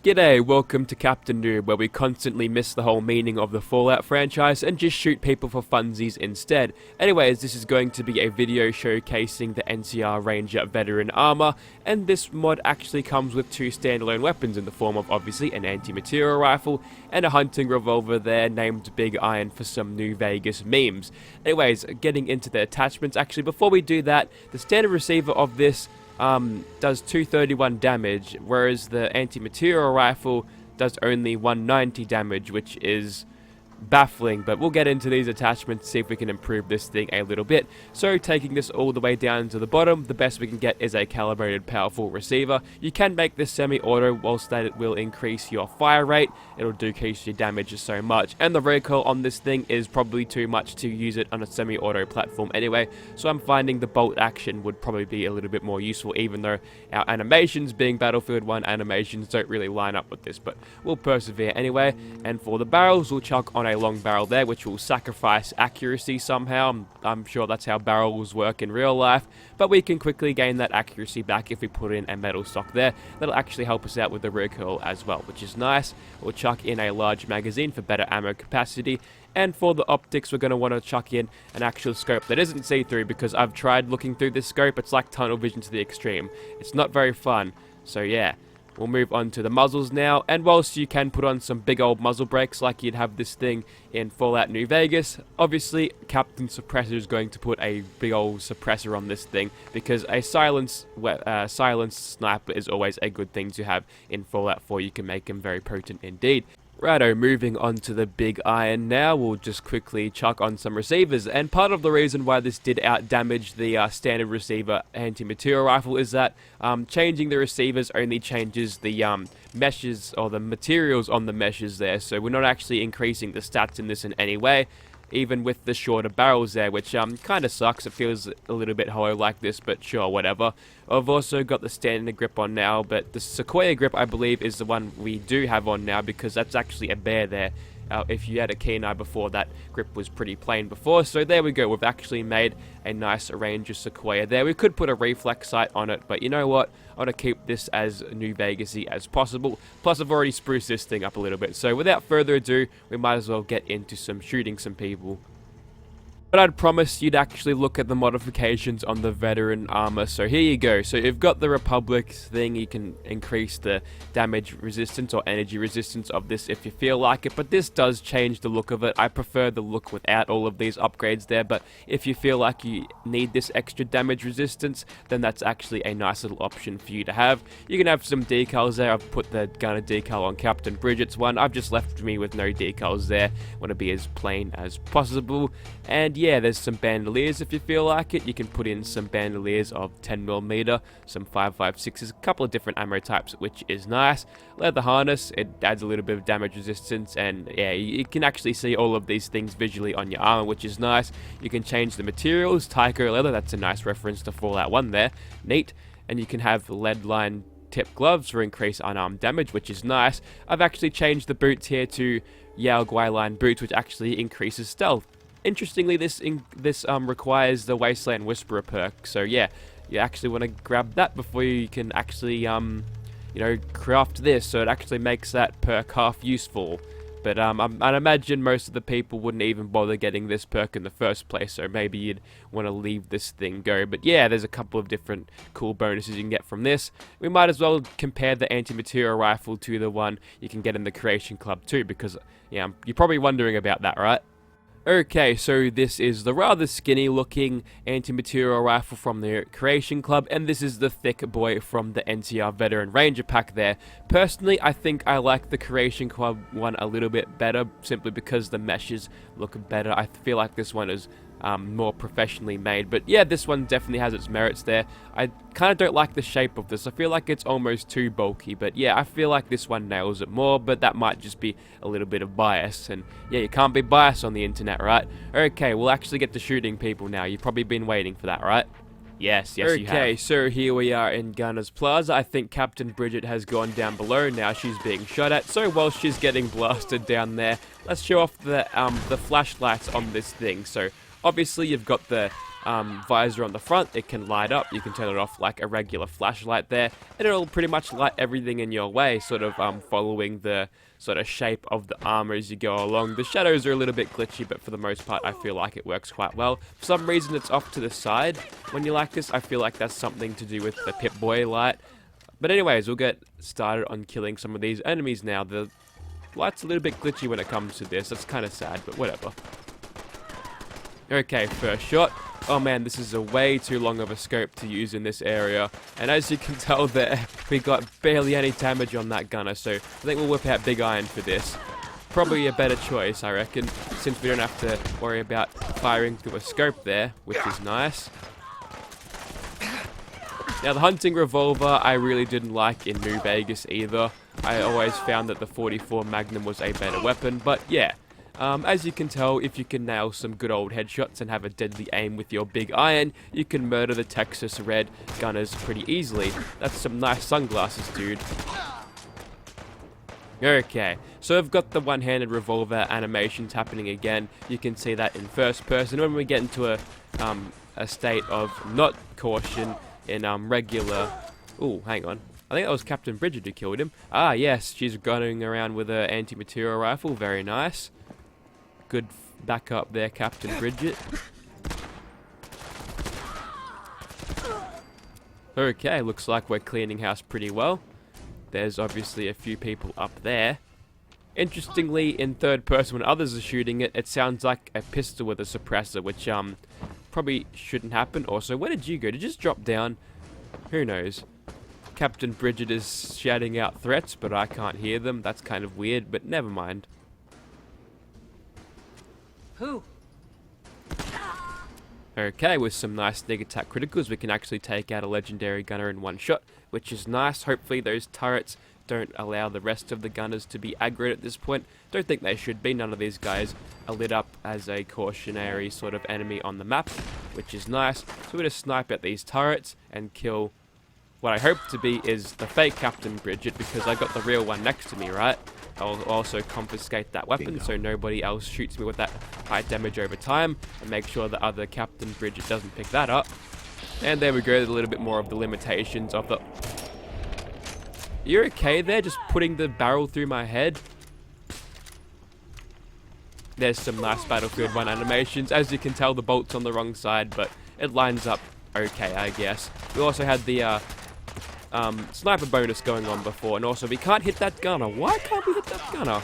G'day, welcome to Captainoob, where we constantly miss the whole meaning of the Fallout franchise and just shoot people for funsies instead. Anyways, this is going to be a video showcasing the NCR Ranger Veteran Armor, and this mod actually comes with two standalone weapons in the form of obviously an anti-material rifle and a hunting revolver there named Big Iron for some New Vegas memes. Anyways, getting into the attachments, actually before we do that, the standard receiver of this does 231 damage, whereas the anti-material rifle does only 190 damage, which is baffling, but we'll get into these attachments, see if we can improve this thing a little bit. So taking this all the way down to the bottom, the best we can get is a calibrated powerful receiver. You can make this semi-auto, whilst that it will increase your fire rate, it'll decrease your damage so much, and the recoil on this thing is probably too much to use it on a semi-auto platform anyway, so I'm finding the bolt action would probably be a little bit more useful, even though our animations, being Battlefield 1 animations, don't really line up with this, but we'll persevere anyway. And for the barrels, we'll chuck on a long barrel there, which will sacrifice accuracy somehow. I'm sure that's how barrels work in real life, but we can quickly gain that accuracy back if we put in a metal stock there. That'll actually help us out with the recoil as well, which is nice. We'll chuck in a large magazine for better ammo capacity, and for the optics we're going to want to chuck in an actual scope that isn't see-through, because I've tried looking through this scope. It's like tunnel vision to the extreme. It's not very fun, so yeah. We'll move on to the muzzles now, and whilst you can put on some big old muzzle brakes like you'd have this thing in Fallout New Vegas, obviously Captain Suppressor is going to put a big old suppressor on this thing, because a silenced sniper is always a good thing to have in Fallout 4. You can make them very potent indeed. Righto, moving on to the Big Iron now, we'll just quickly chuck on some receivers, and part of the reason why this did out-damage the standard receiver anti-material rifle is that changing the receivers only changes the meshes, or the materials on the meshes there, so we're not actually increasing the stats in this in any way, even with the shorter barrels there, which kind of sucks. It feels a little bit hollow like this, but sure, whatever. I've also got the standard grip on now, but the Sequoia grip, I believe, is the one we do have on now, because that's actually a bear there. If you had a keen eye before, that grip was pretty plain before, so there we go. We've actually made a nice Ranger Sequoia there. We could put a reflex sight on it, but you know what? I want to keep this as New Vegas-y as possible. Plus, I've already spruced this thing up a little bit, so without further ado, we might as well get into shooting some people. But I'd promised you'd actually look at the modifications on the veteran armor, so here you go. So you've got the Republic thing, you can increase the damage resistance or energy resistance of this if you feel like it, but this does change the look of it. I prefer the look without all of these upgrades there, but if you feel like you need this extra damage resistance, then that's actually a nice little option for you to have. You can have some decals there. I've put the gunner decal on Captain Bridget's one. I've just left me with no decals there. Want to be as plain as possible. And yeah, there's some bandoliers if you feel like it. You can put in some bandoliers of 10mm, some 5.56s, a couple of different ammo types, which is nice. Leather harness, it adds a little bit of damage resistance, and yeah, you can actually see all of these things visually on your armor, which is nice. You can change the materials, Tyco leather, that's a nice reference to Fallout 1 there, neat. And you can have lead line tip gloves for increased unarmed damage, which is nice. I've actually changed the boots here to Yale Gwyline boots, which actually increases stealth. Interestingly, this requires the Wasteland Whisperer perk, so yeah, you actually want to grab that before you can actually, you know, craft this, so it actually makes that perk half useful. But I'd imagine most of the people wouldn't even bother getting this perk in the first place, so maybe you'd want to leave this thing go. But yeah, there's a couple of different cool bonuses you can get from this. We might as well compare the anti-material rifle to the one you can get in the Creation Club too, because yeah, you're probably wondering about that, right? Okay, so this is the rather skinny looking anti-material rifle from the Creation Club, and this is the thick boy from the NCR Veteran Ranger pack there. Personally, I think I like the Creation Club one a little bit better, simply because the meshes look better. I feel like this one is more professionally made, but yeah, this one definitely has its merits there. I kind of don't like the shape of this. I feel like it's almost too bulky, but yeah, I feel like this one nails it more, but that might just be a little bit of bias, and yeah, you can't be biased on the internet, right? Okay, we'll actually get to shooting people now. You've probably been waiting for that, right? Yes, you have. Okay, so here we are in Gunner's Plaza. I think Captain Bridget has gone down below now. She's being shot at. So while she's getting blasted down there, let's show off the flashlights on this thing. So obviously you've got the visor on the front, it can light up. You can turn it off like a regular flashlight there, and it'll pretty much light everything in your way, sort of following the sort of shape of the armor as you go along. The shadows are a little bit glitchy, but for the most part I feel like it works quite well. For some reason it's off to the side when you like this. I feel like that's something to do with the Pip-Boy light. But anyways, we'll get started on killing some of these enemies now. The light's a little bit glitchy when it comes to this. That's kind of sad, but whatever. Okay, first shot. Oh man, this is a way too long of a scope to use in this area. And as you can tell there, we got barely any damage on that gunner, so I think we'll whip out Big Iron for this. Probably a better choice, I reckon, since we don't have to worry about firing through a scope there, which is nice. Now, the hunting revolver I really didn't like in New Vegas either. I always found that the 44 Magnum was a better weapon, but yeah. As you can tell, if you can nail some good old headshots and have a deadly aim with your Big Iron, you can murder the Texas Red gunners pretty easily. That's some nice sunglasses, dude. Okay, so I've got the one-handed revolver animations happening again. You can see that in first person. When we get into a state of not caution in regular... Ooh, hang on. I think that was Captain Bridget who killed him. Ah, yes, she's gunning around with her anti-material rifle. Very nice. Good backup there, Captain Bridget. Okay, looks like we're cleaning house pretty well. There's obviously a few people up there. Interestingly, in third person, when others are shooting it, it sounds like a pistol with a suppressor, which probably shouldn't happen. Also, where did you go? Did you just drop down? Who knows? Captain Bridget is shouting out threats, but I can't hear them. That's kind of weird, but never mind. Who? Okay, with some nice sneak attack criticals, we can actually take out a legendary gunner in one shot, which is nice. Hopefully those turrets don't allow the rest of the gunners to be aggroed at this point. Don't think they should be. None of these guys are lit up as a cautionary sort of enemy on the map, which is nice. So we're going to snipe at these turrets and kill what I hope to be is the fake Captain Bridget, because I got the real one next to me, right? I'll also confiscate that weapon so nobody else shoots me with that high damage over time, and make sure the other Captain Bridget doesn't pick that up. And there we go, a little bit more of the limitations of the... You're okay there, just putting the barrel through my head? There's some nice Battlefield 1 animations. As you can tell, the bolt's on the wrong side, but it lines up okay, I guess. We also had the sniper bonus going on before, and also we can't hit that gunner. Why can't we hit that gunner?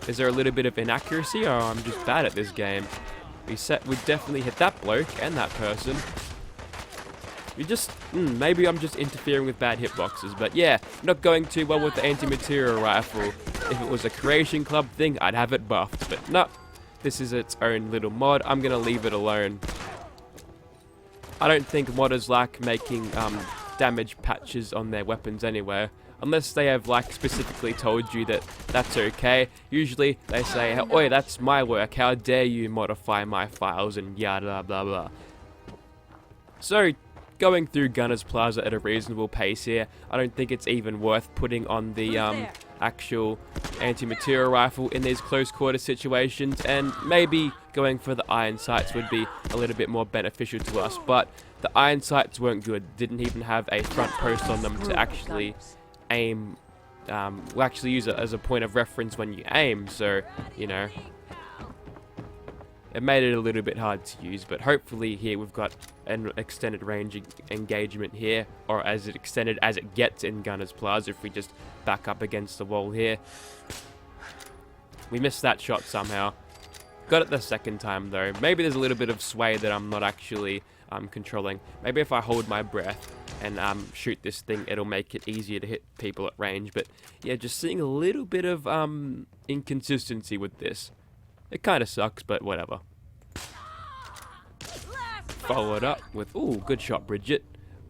Is there a little bit of inaccuracy, or I'm just bad at this game? We definitely hit that bloke and that person. You just, maybe I'm just interfering with bad hitboxes, but yeah, not going too well with the anti-material rifle. If it was a Creation Club thing, I'd have it buffed, but no, this is its own little mod. I'm gonna leave it alone. I don't think modders like making damage patches on their weapons anyway, unless they have like specifically told you that that's okay. Usually they say, oi, that's my work, how dare you modify my files, and yada blah blah. So going through Gunner's Plaza at a reasonable pace here, I don't think it's even worth putting on the actual anti-material rifle in these close quarter situations, and maybe going for the iron sights would be a little bit more beneficial to us, but the iron sights weren't good. Didn't even have a front post on them to actually aim. We'll actually use it as a point of reference when you aim, so you know, it made it a little bit hard to use. But hopefully here we've got an extended range engagement here, or as extended as it gets in Gunner's Plaza if we just back up against the wall here. We missed that shot somehow. Got it the second time though. Maybe there's a little bit of sway that I'm not actually controlling. Maybe if I hold my breath and shoot this thing, it'll make it easier to hit people at range. But yeah, just seeing a little bit of inconsistency with this. It kind of sucks, but whatever. Follow it up with, ooh, good shot, Bridget.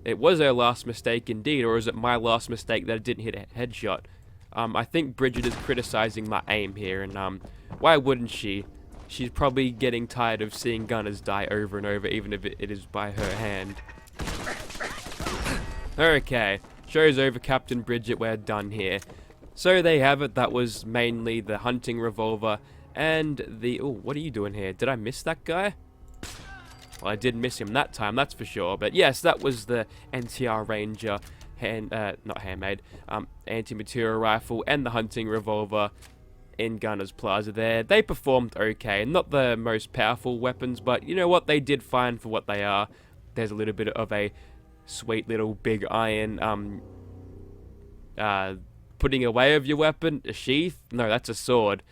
It was our last mistake indeed, or is it my last mistake that it didn't hit a headshot? I think Bridget is criticizing my aim here, and why wouldn't she? She's probably getting tired of seeing gunners die over and over, even if it is by her hand. Okay, show's over, Captain Bridget, we're done here. So there you have it, that was mainly the hunting revolver and the... Oh, what are you doing here? Did I miss that guy? Well, I did miss him that time, that's for sure. But yes, that was the NCR Ranger not handmade, anti-material rifle and the hunting revolver in Gunner's Plaza there. They performed okay. Not the most powerful weapons, but you know what? They did fine for what they are. There's a little bit of a sweet little big iron putting away of your weapon. A sheath? No, that's a sword.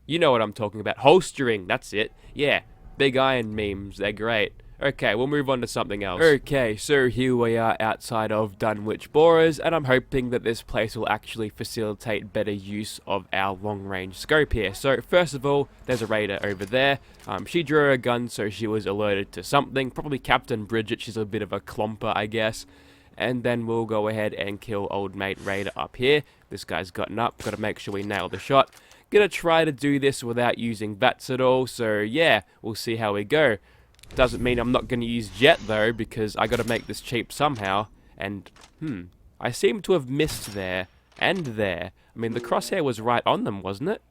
You know what I'm talking about. Holstering, that's it. Yeah, big iron memes, they're great. Okay, we'll move on to something else. Okay, so here we are outside of Dunwich Borers, and I'm hoping that this place will actually facilitate better use of our long-range scope here. So, first of all, there's a raider over there. She drew her gun, so she was alerted to something. Probably Captain Bridget, she's a bit of a clomper, I guess. And then we'll go ahead and kill old mate raider up here. This guy's gotten up, gotta make sure we nail the shot. Gonna try to do this without using VATS at all, so yeah, we'll see how we go. Doesn't mean I'm not going to use jet though, because I got to make this cheap somehow. And, I seem to have missed there and there. I mean, the crosshair was right on them, wasn't it?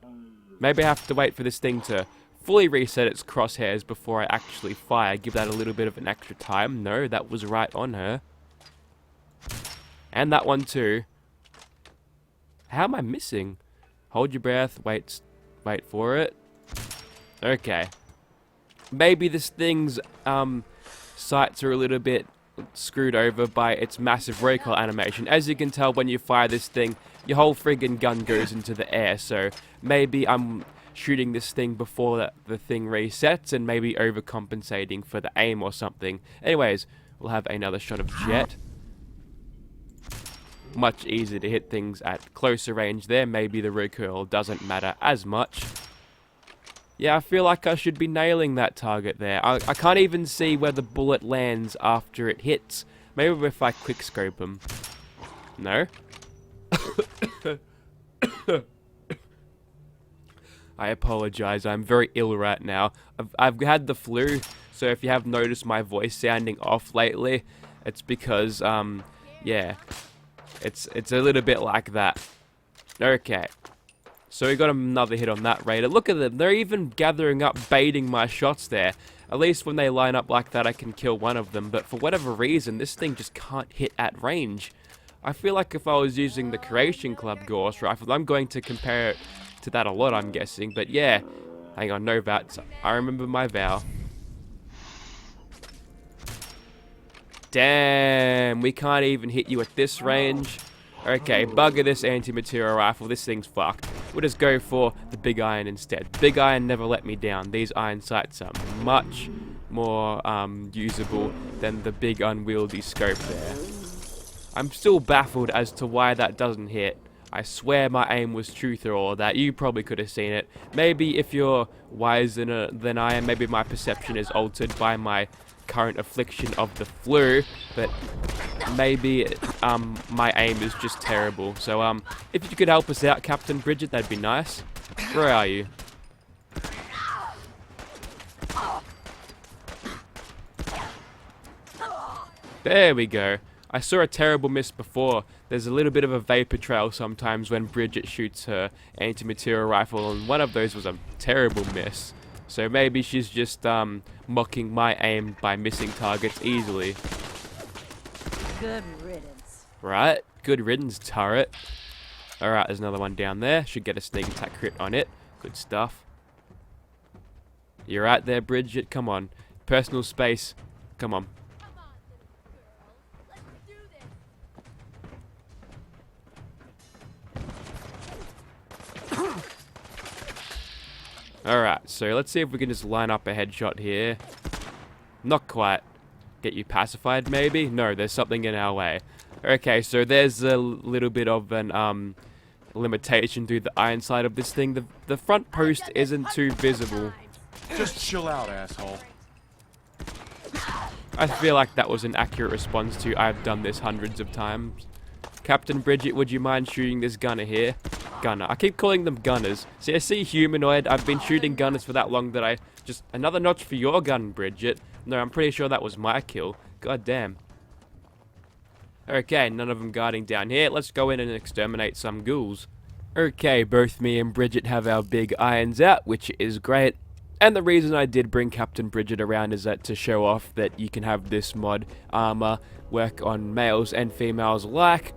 Maybe I have to wait for this thing to fully reset its crosshairs before I actually fire. Give that a little bit of an extra time. No, that was right on her. And that one too. How am I missing? Hold your breath. Wait for it. Okay. Maybe this thing's sights are a little bit screwed over by its massive recoil animation. As you can tell, when you fire this thing, your whole friggin' gun goes into the air. So maybe I'm shooting this thing before the thing resets and maybe overcompensating for the aim or something. Anyways, we'll have another shot of jet. Much easier to hit things at closer range there. Maybe the recoil doesn't matter as much. Yeah, I feel like I should be nailing that target there. I can't even see where the bullet lands after it hits. Maybe if I quickscope him. No? I apologize, I'm very ill right now. I've had the flu, so if you have noticed my voice sounding off lately, it's because, yeah, it's a little bit like that. Okay. So we got another hit on that raider. Look at them. They're even gathering up, baiting my shots there. At least when they line up like that, I can kill one of them. But for whatever reason, this thing just can't hit at range. I feel like if I was using the Creation Club Gauss rifle, I'm going to compare it to that a lot, I'm guessing. But yeah. Hang on, no VATS. I remember my vow. Damn, we can't even hit you at this range. Okay, bugger this anti-material rifle. This thing's fucked. We'll just go for the big iron instead. Big iron never let me down. These iron sights are much more usable than the big unwieldy scope there. I'm still baffled as to why that doesn't hit. I swear my aim was true through all of that. You probably could have seen it. Maybe if you're wiser than I am, maybe my perception is altered by my current affliction of the flu, but maybe my aim is just terrible. So if you could help us out, Captain Bridget, that'd be nice. Where are you? There we go. I saw a terrible miss before. There's a little bit of a vapor trail sometimes when Bridget shoots her anti-material rifle, and one of those was a terrible miss. So maybe she's just mocking my aim by missing targets easily. Good riddance. Right, good riddance, turret. Alright, there's another one down there. Should get a sneak attack crit on it. Good stuff. You're right there, Bridget. Come on. Personal space. Come on. Alright, so let's see if we can just line up a headshot here. Not quite. Get you pacified, maybe? No, there's something in our way. Okay, so there's a little bit of an limitation to the iron side of this thing. The front post isn't too visible. Just chill out, asshole. I feel like that was an accurate response to I've done this hundreds of times. Captain Bridget, would you mind shooting this gunner here? Gunner. I keep calling them gunners. See, I see humanoid. I've been shooting gunners for that long that I just... Another notch for your gun, Bridget. No, I'm pretty sure that was my kill. God damn. Okay, none of them guarding down here. Let's go in and exterminate some ghouls. Okay, both me and Bridget have our big irons out, which is great. And the reason I did bring Captain Bridget around is that to show off that you can have this mod armor work on males and females alike.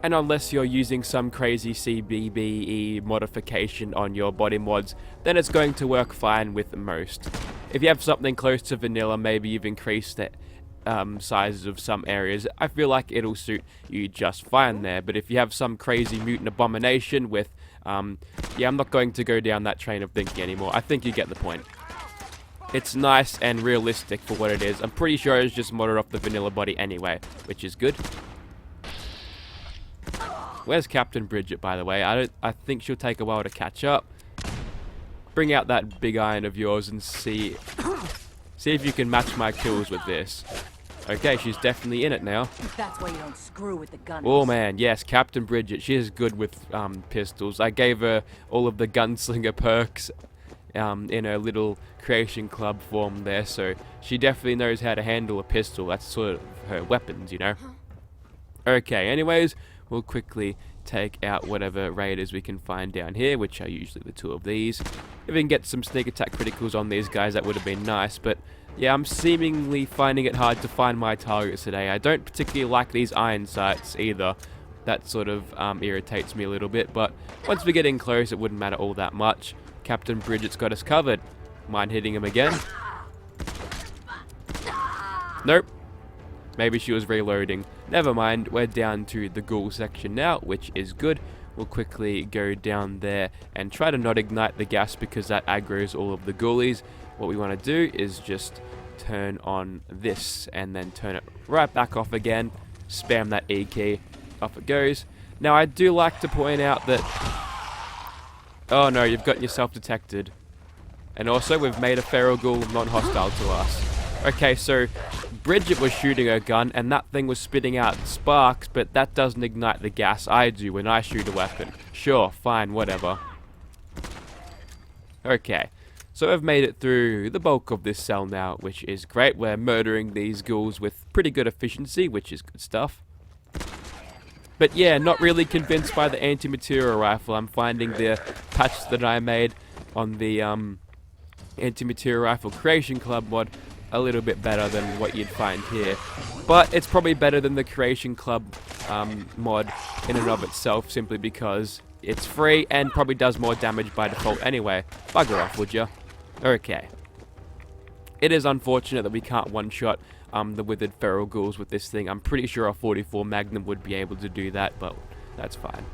And unless you're using some crazy CBBE modification on your body mods, then it's going to work fine with most. If you have something close to vanilla, maybe you've increased the sizes of some areas, I feel like it'll suit you just fine there. But if you have some crazy mutant abomination with, yeah, I'm not going to go down that train of thinking anymore. I think you get the point. It's nice and realistic for what it is. I'm pretty sure it's just modded off the vanilla body anyway, which is good. Where's Captain Bridget, by the way? I think she'll take a while to catch up. Bring out that big iron of yours and see if you can match my kills with this. Okay, she's definitely in it now. That's why you don't screw with the gunners. Oh man, yes, Captain Bridget. She is good with pistols. I gave her all of the gunslinger perks in her little creation club form there, so she definitely knows how to handle a pistol. That's sort of her weapons, you know. Okay, anyways, we'll quickly take out whatever raiders we can find down here, which are usually the two of these. If we can get some sneak attack criticals on these guys, that would have been nice, but yeah, I'm seemingly finding it hard to find my targets today. I don't particularly like these iron sights either. That sort of irritates me a little bit, but once we get in close, it wouldn't matter all that much. Captain Bridget's got us covered. Mind hitting him again? Nope. Maybe she was reloading. Never mind, we're down to the ghoul section now, which is good. We'll quickly go down there and try to not ignite the gas because that aggroes all of the ghoulies. What we want to do is just turn on this and then turn it right back off again. Spam that E key. Off it goes. Now I do like to point out that... Oh no, you've gotten yourself detected. And also we've made a feral ghoul non-hostile to us. Okay, so Bridget was shooting her gun and that thing was spitting out sparks, but that doesn't ignite the gas I do when I shoot a weapon. Sure, fine, whatever. Okay, so I've made it through the bulk of this cell now, which is great. We're murdering these ghouls with pretty good efficiency, which is good stuff. But yeah, not really convinced by the anti-material rifle. I'm finding the patch that I made on the anti-material rifle creation club mod a little bit better than what you'd find here, but it's probably better than the creation club mod in and of itself, simply because it's free and probably does more damage by default anyway. Bugger off, would ya? Okay. It is unfortunate that we can't one-shot the withered feral ghouls with this thing. I'm pretty sure a 44 Magnum would be able to do that, but that's fine.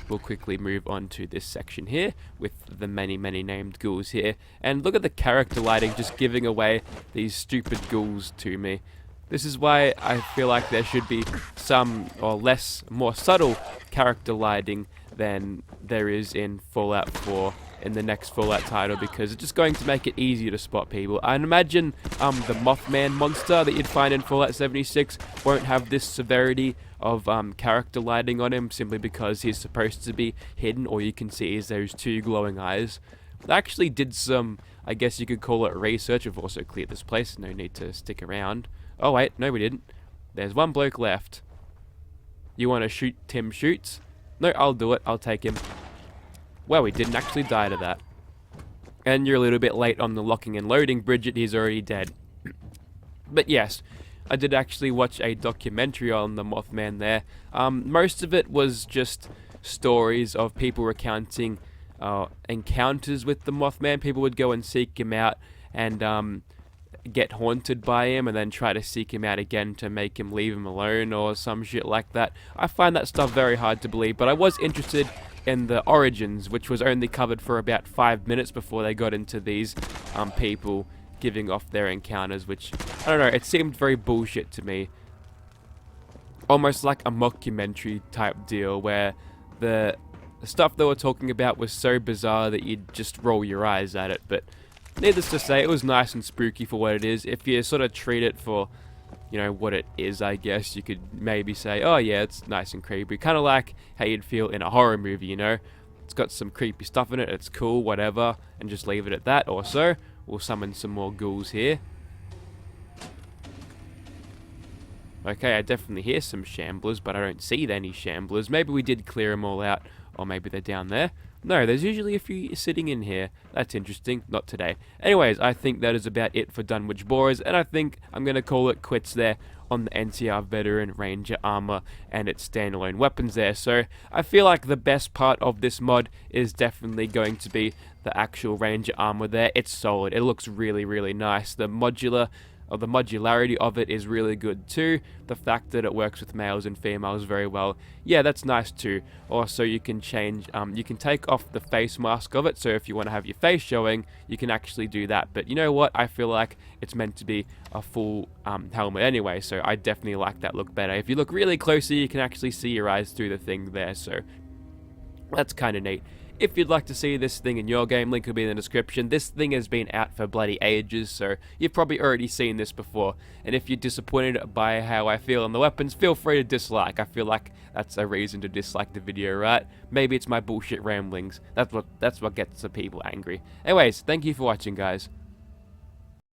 We'll quickly move on to this section here with the many named ghouls here. And look at the character lighting just giving away these stupid ghouls to me. This is why I feel like there should be some or less, more subtle character lighting than there is in Fallout 4 in the next Fallout title, because it's just going to make it easier to spot people. I imagine the Mothman monster that you'd find in Fallout 76 won't have this severity of character lighting on him, simply because he's supposed to be hidden. All you can see is those two glowing eyes. I actually did some, I guess you could call it research. I've also cleared this place, no need to stick around. Oh wait, no we didn't. There's one bloke left. You want to shoot Tim Shoots? No, I'll do it, I'll take him. Well, we didn't actually die to that. And you're a little bit late on the locking and loading, Bridget, he's already dead. But yes, I did actually watch a documentary on the Mothman there. Most of it was just stories of people recounting encounters with the Mothman. People would go and seek him out and get haunted by him and then try to seek him out again to make him leave him alone or some shit like that. I find that stuff very hard to believe, but I was interested in the origins, which was only covered for about 5 minutes before they got into these people giving off their encounters, which, I don't know, it seemed very bullshit to me. Almost like a mockumentary type deal, where the stuff they were talking about was so bizarre that you'd just roll your eyes at it. But needless to say, it was nice and spooky for what it is. If you sort of treat it for, you know, what it is, I guess you could maybe say, oh yeah, it's nice and creepy. Kind of like how you'd feel in a horror movie, you know? It's got some creepy stuff in it, it's cool, whatever, and just leave it at that. Also, we'll summon some more ghouls here. Okay, I definitely hear some shamblers, but I don't see any shamblers. Maybe we did clear them all out, or maybe they're down there. No, there's usually a few sitting in here. That's interesting. Not today. Anyways, I think that is about it for Dunwich Borers, and I think I'm going to call it quits there on the NCR Veteran Ranger armor and its standalone weapons there. So I feel like the best part of this mod is definitely going to be the actual Ranger armor there. It's solid. It looks really, really nice. The modularity of it is really good too. The fact that it works with males and females very well, yeah, that's nice too. Also, you can change, you can take off the face mask of it, so if you want to have your face showing, you can actually do that. But you know what, I feel like it's meant to be a full helmet anyway, so I definitely like that look better. If you look really closely, you can actually see your eyes through the thing there, so that's kind of neat. If you'd like to see this thing in your game, link will be in the description. This thing has been out for bloody ages, so you've probably already seen this before. And if you're disappointed by how I feel on the weapons, feel free to dislike. I feel like that's a reason to dislike the video, right? Maybe it's my bullshit ramblings. That's what gets the people angry. Anyways, thank you for watching, guys.